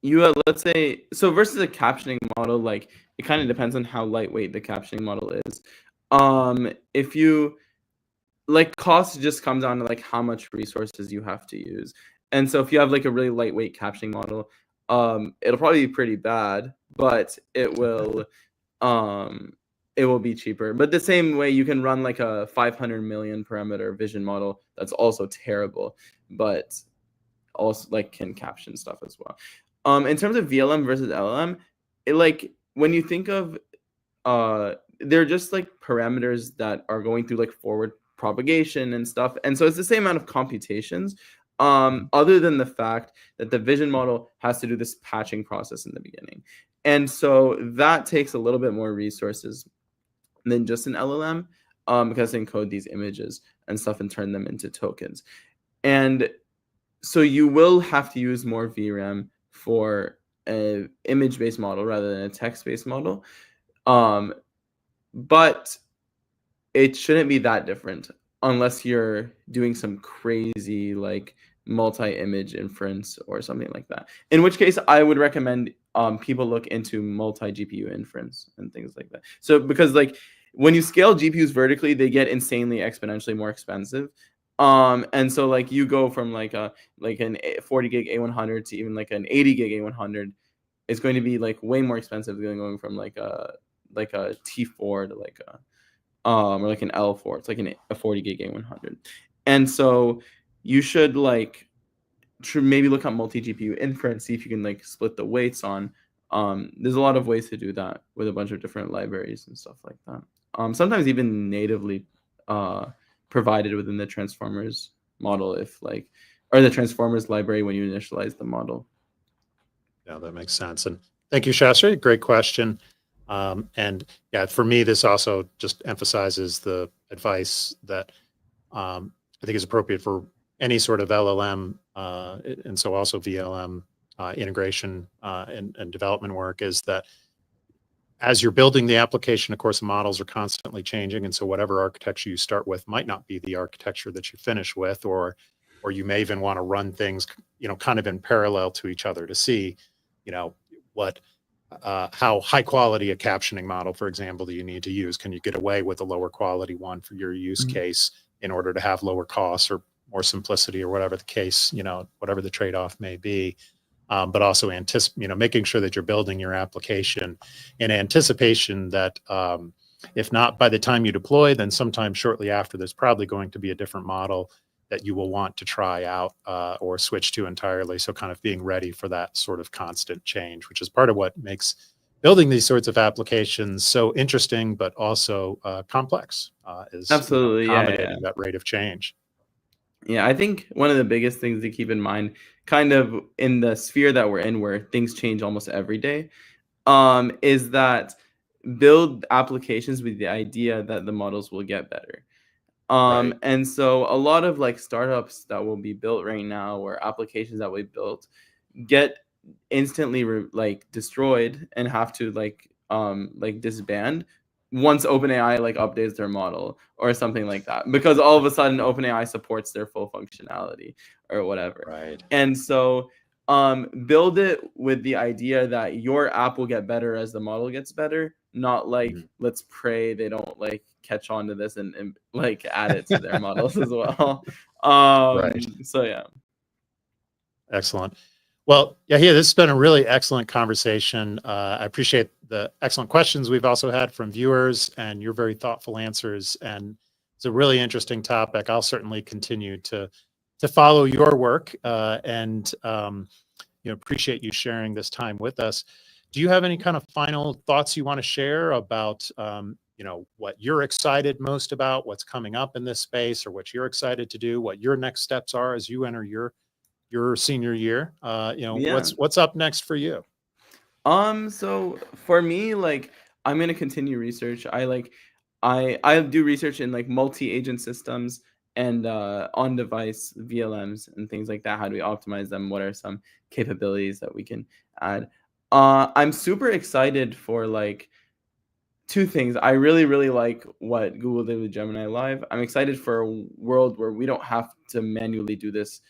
Speaker 3: you let's say, so versus a captioning model, like it kind of depends on how lightweight the captioning model is. If you like, cost just comes down to like how much resources you have to use. And so if you have like a really lightweight captioning model, it'll probably be pretty bad, but it will be cheaper. But the same way you can run like a 500 million parameter vision model that's also terrible, but also like can caption stuff as well. In terms of VLM versus LLM, it, like when you think of they're just like parameters that are going through like forward propagation and stuff, and so it's the same amount of computations, other than the fact that the vision model has to do this patching process in the beginning, and so that takes a little bit more resources than just an LLM, because they encode these images and stuff and turn them into tokens. And so you will have to use more VRAM for an image-based model rather than a text-based model. But it shouldn't be that different unless you're doing some crazy like multi-image inference or something like that. In which case, I would recommend people look into multi-GPU inference and things like that. So because like when you scale GPUs vertically, they get insanely exponentially more expensive. And so like you go from like an 40 gig A100 to even like an 80 gig A100, it's going to be like way more expensive than going from like a T4 to like or like an L4. It's like a 40 gig A100. And so you should like maybe look at multi-GPU inference, see if you can like split the weights on. There's a lot of ways to do that with a bunch of different libraries and stuff like that. Sometimes even natively provided within the transformers model, or the transformers library when you initialize the model.
Speaker 2: Yeah, that makes sense. And thank you, Shastra. Great question. And yeah, for me, this also just emphasizes the advice that I think is appropriate for any sort of LLM, and so also VLM integration and development work, is that as you're building the application, of course, the models are constantly changing. And so whatever architecture you start with might not be the architecture that you finish with, or you may even want to run things, kind of in parallel to each other to see, what, how high quality a captioning model, for example, do you need to use? Can you get away with a lower quality one for your use case in order to have lower costs or more simplicity, or whatever the case, whatever the trade-off may be. But also making sure that you're building your application in anticipation that if not by the time you deploy, then sometime shortly after, there's probably going to be a different model that you will want to try out or switch to entirely. So kind of being ready for that sort of constant change, which is part of what makes building these sorts of applications so interesting, but also complex, is
Speaker 3: Absolutely,
Speaker 2: accommodating that rate of change.
Speaker 3: Yeah, I think one of the biggest things to keep in mind, kind of in the sphere that we're in, where things change almost every day, is that build applications with the idea that the models will get better.
Speaker 2: Right.
Speaker 3: And so a lot of like startups that will be built right now, or applications that we built, get instantly destroyed and have to disband once OpenAI like updates their model or something like that, because all of a sudden OpenAI supports their full functionality or whatever.
Speaker 2: Right.
Speaker 3: And so build it with the idea that your app will get better as the model gets better, not like let's pray they don't like catch on to this and like add it to their models as well.
Speaker 2: Right.
Speaker 3: So yeah.
Speaker 2: Excellent. Well, Yahia, this has been a really excellent conversation. I appreciate the excellent questions we've also had from viewers and your very thoughtful answers. And it's a really interesting topic. I'll certainly continue to follow your work and appreciate you sharing this time with us. Do you have any kind of final thoughts you want to share about what you're excited most about, what's coming up in this space, or what you're excited to do, what your next steps are as you enter your senior year? What's up next for you?
Speaker 3: So for me, like, I'm gonna continue research. I do research in like multi-agent systems and on-device VLMs and things like that. How do we optimize them? What are some capabilities that we can add? I'm super excited for like two things. I really, really like what Google did with Gemini Live. I'm excited for a world where we don't have to manually do this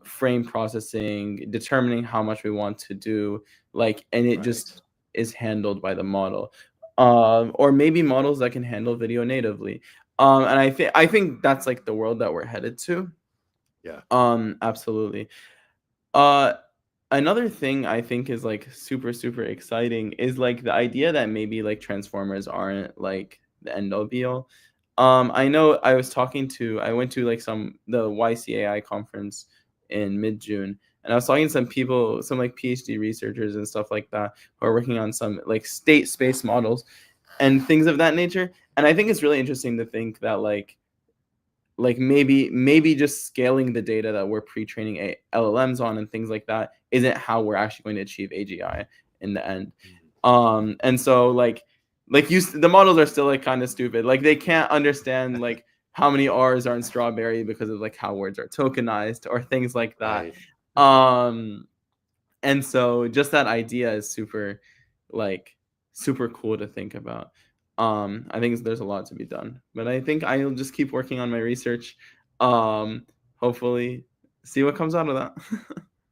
Speaker 3: frame processing, determining how much we want to do, and it just is handled by the model. Or maybe models that can handle video natively. And I think that's like the world that we're headed to.
Speaker 2: Yeah.
Speaker 3: Absolutely. Another thing I think is like super, super exciting is like the idea that maybe like transformers aren't like the end all be all. I know I went to like the YCAI conference in mid-June, and I was talking to some people, some like PhD researchers and stuff like that, who are working on some like state space models and things of that nature. And I think it's really interesting to think that maybe just scaling the data that we're pre-training LLMs on and things like that isn't how we're actually going to achieve AGI in the end. And so the models are still like kind of stupid. Like they can't understand like how many R's are in strawberry because of like how words are tokenized or things like that. Right. And so just that idea is super cool to think about. I think there's a lot to be done, but I think I'll just keep working on my research. Hopefully see what comes out of that.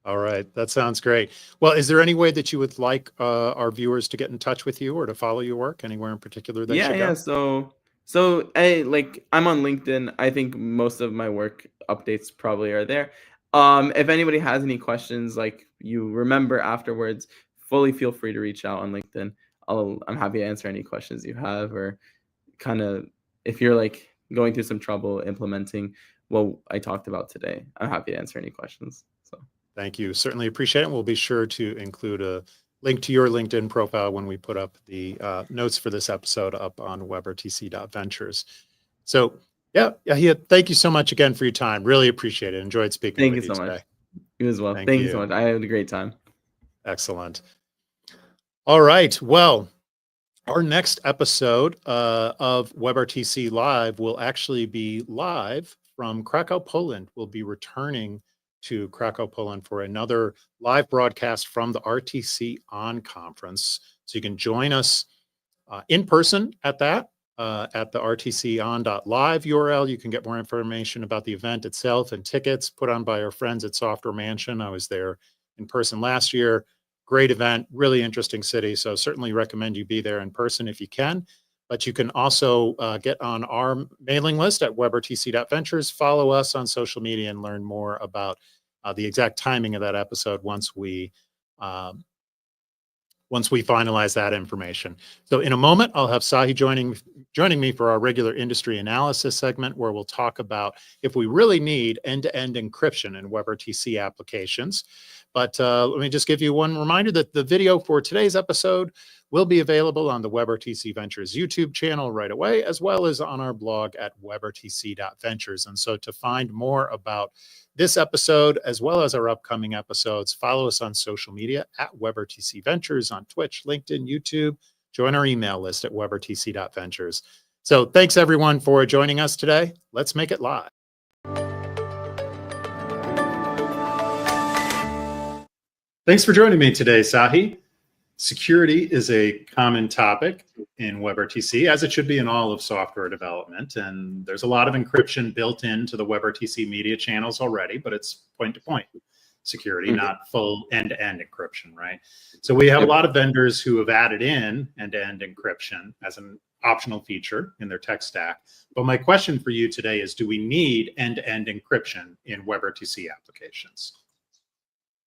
Speaker 2: All right. That sounds great. Well, is there any way that you would like our viewers to get in touch with you or to follow your work? Anywhere in particular they should go?
Speaker 3: So I'm on LinkedIn. I think most of my work updates probably are there. If anybody has any questions, like you remember afterwards, fully feel free to reach out on LinkedIn. I'm happy to answer any questions you have or kind of, if you're like going through some trouble implementing what I talked about today, I'm happy to answer any questions. So
Speaker 2: Thank you. Certainly appreciate it. We'll be sure to include a link to your LinkedIn profile when we put up the notes for this episode up on WebRTC.ventures. So yeah, Yahia, thank you so much again for your time. Really appreciate it. Enjoyed speaking
Speaker 3: thank
Speaker 2: with
Speaker 3: you
Speaker 2: you
Speaker 3: so
Speaker 2: today.
Speaker 3: much. You as well.
Speaker 2: Thank
Speaker 3: Thank you
Speaker 2: you.
Speaker 3: so much. I had a great time.
Speaker 2: Excellent. All right. Well, our next episode of WebRTC Live will actually be live from Krakow, Poland. We'll be returning to Krakow, Poland for another live broadcast from the RTC On conference. So you can join us in person at that, at the rtcon.live URL. You can get more information about the event itself and tickets put on by our friends at Software Mansion. I was there in person last year. Great event, really interesting city. So certainly recommend you be there in person if you can. But you can also get on our mailing list at WebRTC.ventures, follow us on social media, and learn more about the exact timing of that episode once we finalize that information. So in a moment, I'll have Sahi joining me for our regular industry analysis segment, where we'll talk about if we really need end-to-end encryption in WebRTC applications. But let me just give you one reminder that the video for today's episode will be available on the WebRTC Ventures YouTube channel right away, as well as on our blog at WebRTC.ventures. And so to find more about this episode, as well as our upcoming episodes, follow us on social media at WebRTC Ventures on Twitch, LinkedIn, YouTube. Join our email list at WebRTC.ventures. So thanks everyone for joining us today. Let's make it live. Thanks for joining me today, Sahi. Security is a common topic in WebRTC, as it should be in all of software development. And there's a lot of encryption built into the WebRTC media channels already, but it's point-to-point security, not full end-to-end encryption, right? So we have a lot of vendors who have added in end-to-end encryption as an optional feature in their tech stack. But my question for you today is, do we need end-to-end encryption in WebRTC applications?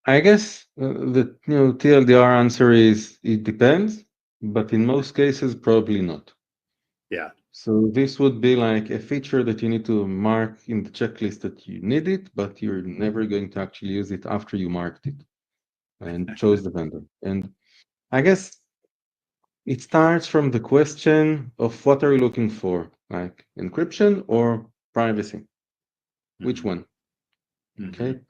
Speaker 5: I guess the TLDR answer is it depends, but in most cases, probably not.
Speaker 2: Yeah.
Speaker 5: So this would be like a feature that you need to mark in the checklist that you need it, but you're never going to actually use it after you marked it and chose the vendor. And I guess it starts from the question of what are you looking for, like encryption or privacy? Which one? Okay.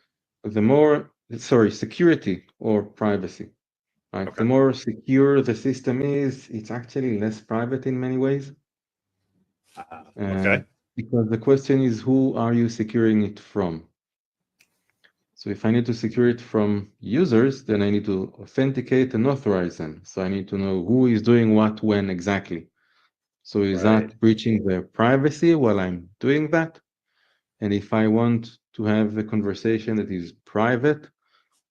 Speaker 5: Security or privacy. Like the more secure the system is, it's actually less private in many ways. Because the question is, who are you securing it from? So if I need to secure it from users, then I need to authenticate and authorize them. So I need to know who is doing what, when exactly. So is that breaching their privacy while I'm doing that? And if I want to have a conversation that is private,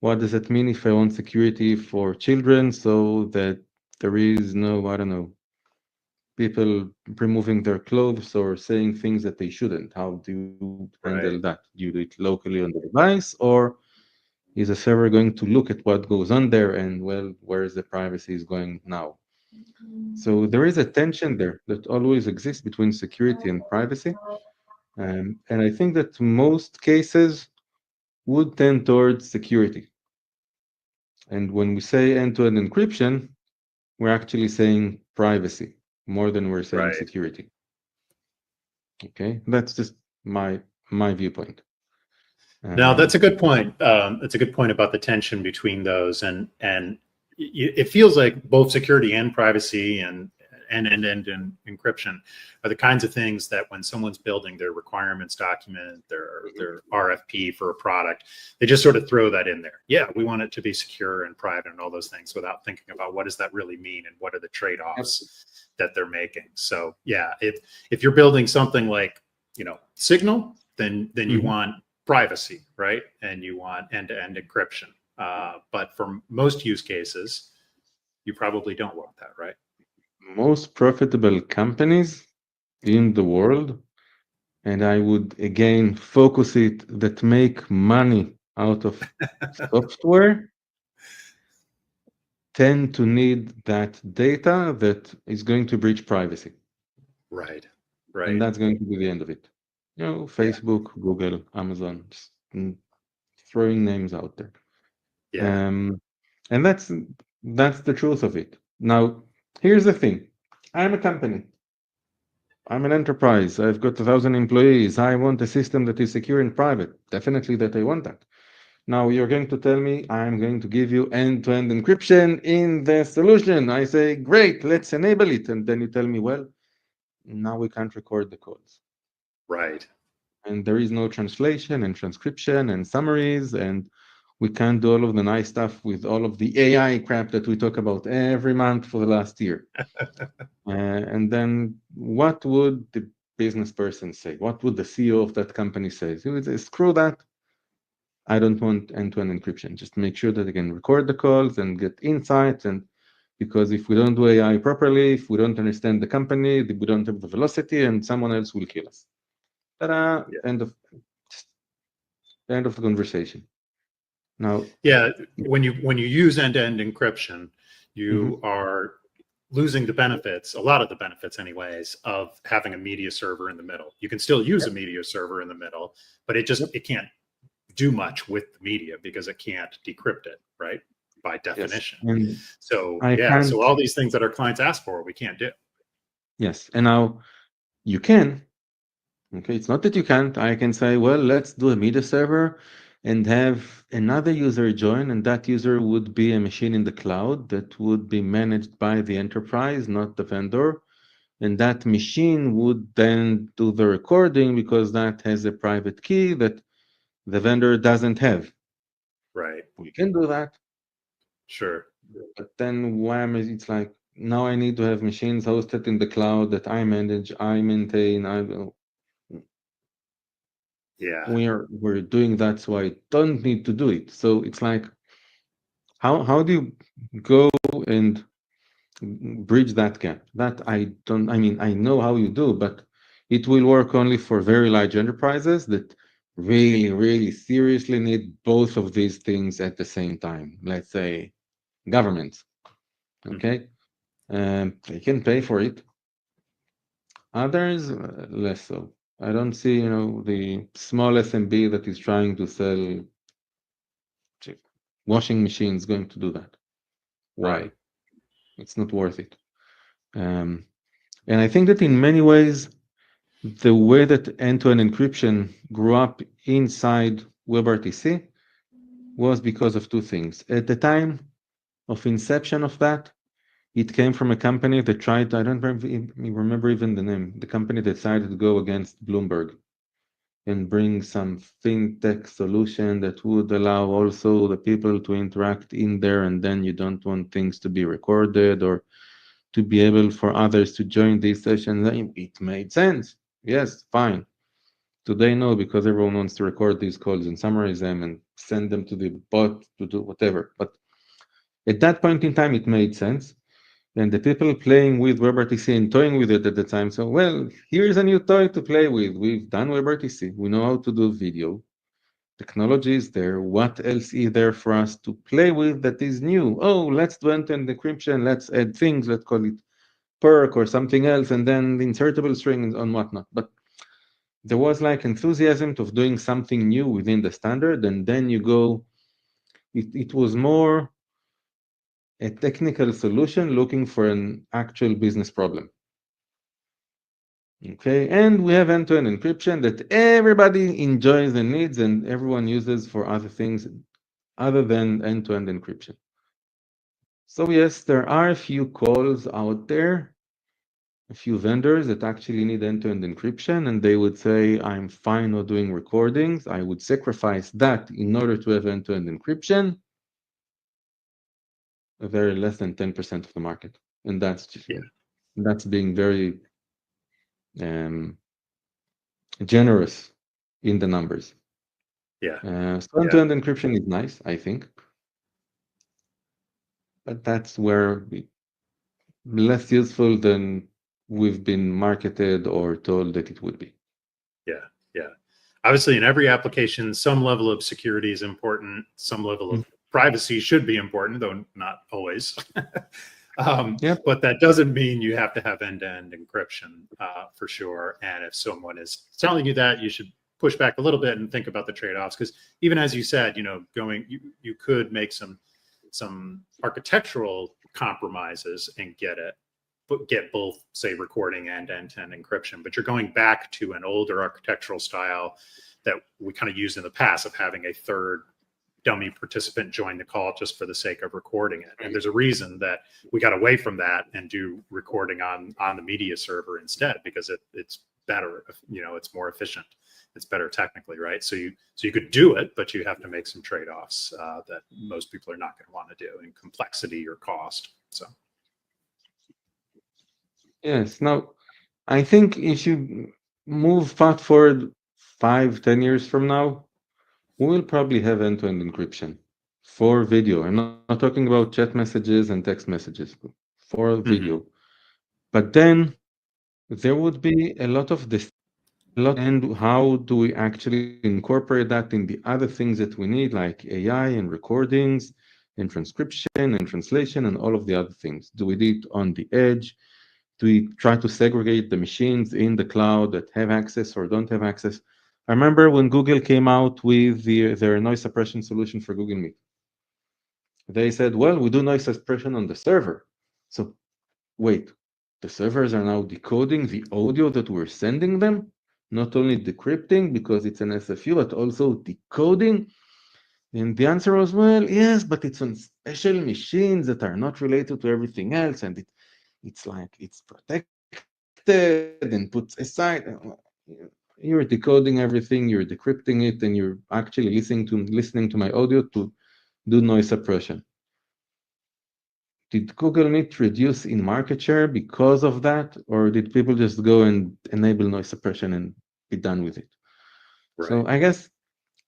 Speaker 5: what does it mean if I want security for children so that there is no, I don't know, people removing their clothes or saying things that they shouldn't? How do you handle that? Do you do it locally on the device, or is a server going to look at what goes on there and, well, where is the privacy is going now? So there is a tension there that always exists between security and privacy. And I think that most cases would tend towards security. And when we say end-to-end encryption, we're actually saying privacy more than we're saying security. Okay, that's just my viewpoint.
Speaker 2: No, that's a good point. It's a good point about the tension between those, and it feels like both security and privacy and end-to-end encryption are the kinds of things that when someone's building their requirements document, their RFP for a product, they just sort of throw that in there. Yeah, we want it to be secure and private and all those things without thinking about what does that really mean and what are the trade-offs that they're making. So yeah, if you're building something like, Signal, then you want privacy, right? And you want end-to-end encryption. But for most use cases, you probably don't want that, right?
Speaker 5: Most profitable companies in the world, and I would again focus it, that make money out of software, tend to need that data that is going to breach privacy.
Speaker 2: Right.
Speaker 5: and
Speaker 2: Right.
Speaker 5: that's going to be the end of it. You know,
Speaker 2: Yeah.
Speaker 5: Facebook, Google, Amazon, just throwing names out there.
Speaker 2: Yeah.
Speaker 5: And that's the truth of it. Now, here's the thing. I'm a company. I'm an enterprise. I've got 1,000 employees. I want a system that is secure and private. Definitely that I want that. Now you're going to tell me I'm going to give you end-to-end encryption in the solution. I say, great, let's enable it. And then you tell me, well, now we can't record the calls.
Speaker 2: Right.
Speaker 5: And there is no translation and transcription and summaries, and we can't do all of the nice stuff with all of the AI crap that we talk about every month for the last year. And then what would the business person say? What would the CEO of that company say? He would say, screw that. I don't want end-to-end encryption. Just make sure that I can record the calls and get insights. And because if we don't do AI properly, if we don't understand the company, we don't have the velocity, and someone else will kill us. Ta-da!
Speaker 2: Yeah.
Speaker 5: End of the conversation. Now,
Speaker 2: Yeah. When you use end-to-end encryption, you
Speaker 5: mhm,
Speaker 2: are losing the benefits, a lot of the benefits anyways, of having a media server in the middle. You can still use a media server in the middle, but it
Speaker 5: yep,
Speaker 2: can't do much with the media because it can't decrypt it, right? By
Speaker 5: yes,
Speaker 2: definition.
Speaker 5: and
Speaker 2: So
Speaker 5: I
Speaker 2: yeah, so
Speaker 5: can't.
Speaker 2: all these things that our clients ask for, we can't do.
Speaker 5: Yes, and now you can. Okay, it's not that you can't. I can say, well, let's do a media server and have another user join, and that user would be a machine in the cloud that would be managed by the enterprise, not the vendor. And that machine would then do the recording because that has a private key that the vendor doesn't have.
Speaker 2: Right.
Speaker 5: We can do that,
Speaker 2: Sure.
Speaker 5: but then wham, it's like now I need to have machines hosted in the cloud that I manage, I maintain,
Speaker 2: Yeah.
Speaker 5: we're doing that, so I don't need to do it. So it's like, how do you go and bridge that gap? That I don't, I mean, I know how you do, but it will work only for very large enterprises that really, really seriously need both of these things at the same time. Let's say governments,
Speaker 2: Mhm.
Speaker 5: okay? They can pay for it. Others, less so. I don't see, the small SMB that is trying to sell washing machines going to do that. Why?
Speaker 2: Right.
Speaker 5: It's not worth it. And I think that in many ways, the way that end-to-end encryption grew up inside WebRTC was because of two things. At the time of inception of that, it came from a company that tried, I don't remember even the name, the company that decided to go against Bloomberg and bring some fintech solution that would allow also the people to interact in there, and then you don't want things to be recorded or to be able for others to join these sessions. It made sense. Yes, fine. Today, no, because everyone wants to record these calls and summarize them and send them to the bot to do whatever. But at that point in time, it made sense. And the people playing with WebRTC and toying with it at the time, so, well, here's a new toy to play with. We've done WebRTC. We know how to do video. Technology is there. What else is there for us to play with that is new? Oh, let's do end-to-end encryption. Let's add things. Let's call it perk or something else, and then the insertable strings and whatnot. But there was like enthusiasm of doing something new within the standard, and then you go, it was more a technical solution looking for an actual business problem. Okay, and we have end-to-end encryption that everybody enjoys and needs, and everyone uses for other things other than end-to-end encryption. So yes, there are a few calls out there, a few vendors that actually need end-to-end encryption, and they would say, I'm fine with doing recordings. I would sacrifice that in order to have end-to-end encryption. A very less than 10% of the market. And that's being very generous in the numbers.
Speaker 2: Yeah.
Speaker 5: So end-to-end encryption is nice, I think. But that's where less useful than we've been marketed or told that it would be.
Speaker 2: Yeah. Yeah. Obviously, in every application, some level of security is important. Some level of privacy should be important, though not always.
Speaker 5: Yep.
Speaker 2: But that doesn't mean you have to have end-to-end encryption for sure. And if someone is telling you that, you should push back a little bit and think about the trade-offs. Because even as you said, you could make some architectural compromises and get both, say, recording and end-to-end encryption. But you're going back to an older architectural style that we kind of used in the past of having a third dummy participant join the call just for the sake of recording it. And there's a reason that we got away from that and do recording on the media server instead, because it's better, it's more efficient. It's better technically, right? So you could do it, but you have to make some trade-offs that most people are not going to want to do in complexity or cost. So.
Speaker 5: Yes. Now, I think if you move fast forward 5-10 years from now, we will probably have end-to-end encryption for video. I'm not talking about chat messages and text messages, but for video. But then there would be a lot of this. And how do we actually incorporate that in the other things that we need, like AI and recordings and transcription and translation and all of the other things? Do we do it on the edge? Do we try to segregate the machines in the cloud that have access or don't have access? I remember when Google came out with their noise suppression solution for Google Meet. They said, well, we do noise suppression on the server. So wait, the servers are now decoding the audio that we're sending them? Not only decrypting because it's an SFU, but also decoding? And the answer was, well, yes, but it's on special machines that are not related to everything else. And it's like it's protected and put aside. You're decoding everything, you're decrypting it, and you're actually listening to my audio to do noise suppression. Did Google Meet reduce in market share because of that, or did people just go and enable noise suppression and be done with it? Right. So I guess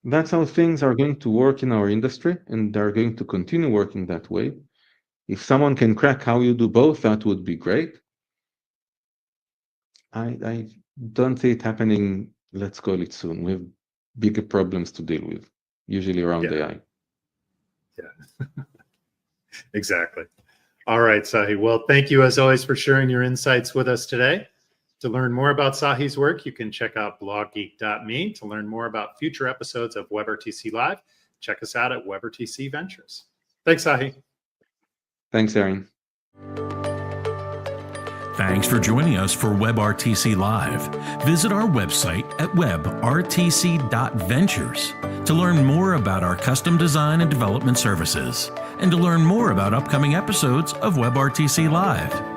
Speaker 5: that's how things are going to work in our industry, and they're going to continue working that way. If someone can crack how you do both, that would be great. I don't see it happening, let's call it soon. We have bigger problems to deal with, usually around AI.
Speaker 2: Yeah, exactly. All right, Sahi. Well, thank you as always for sharing your insights with us today. To learn more about Sahi's work, you can check out bloggeek.me. To learn more about future episodes of WebRTC Live, check us out at WebRTC.Ventures. Thanks, Sahi.
Speaker 5: Thanks, Aaron.
Speaker 1: Thanks for joining us for WebRTC Live. Visit our website at WebRTC.Ventures to learn more about our custom design and development services, and to learn more about upcoming episodes of WebRTC Live.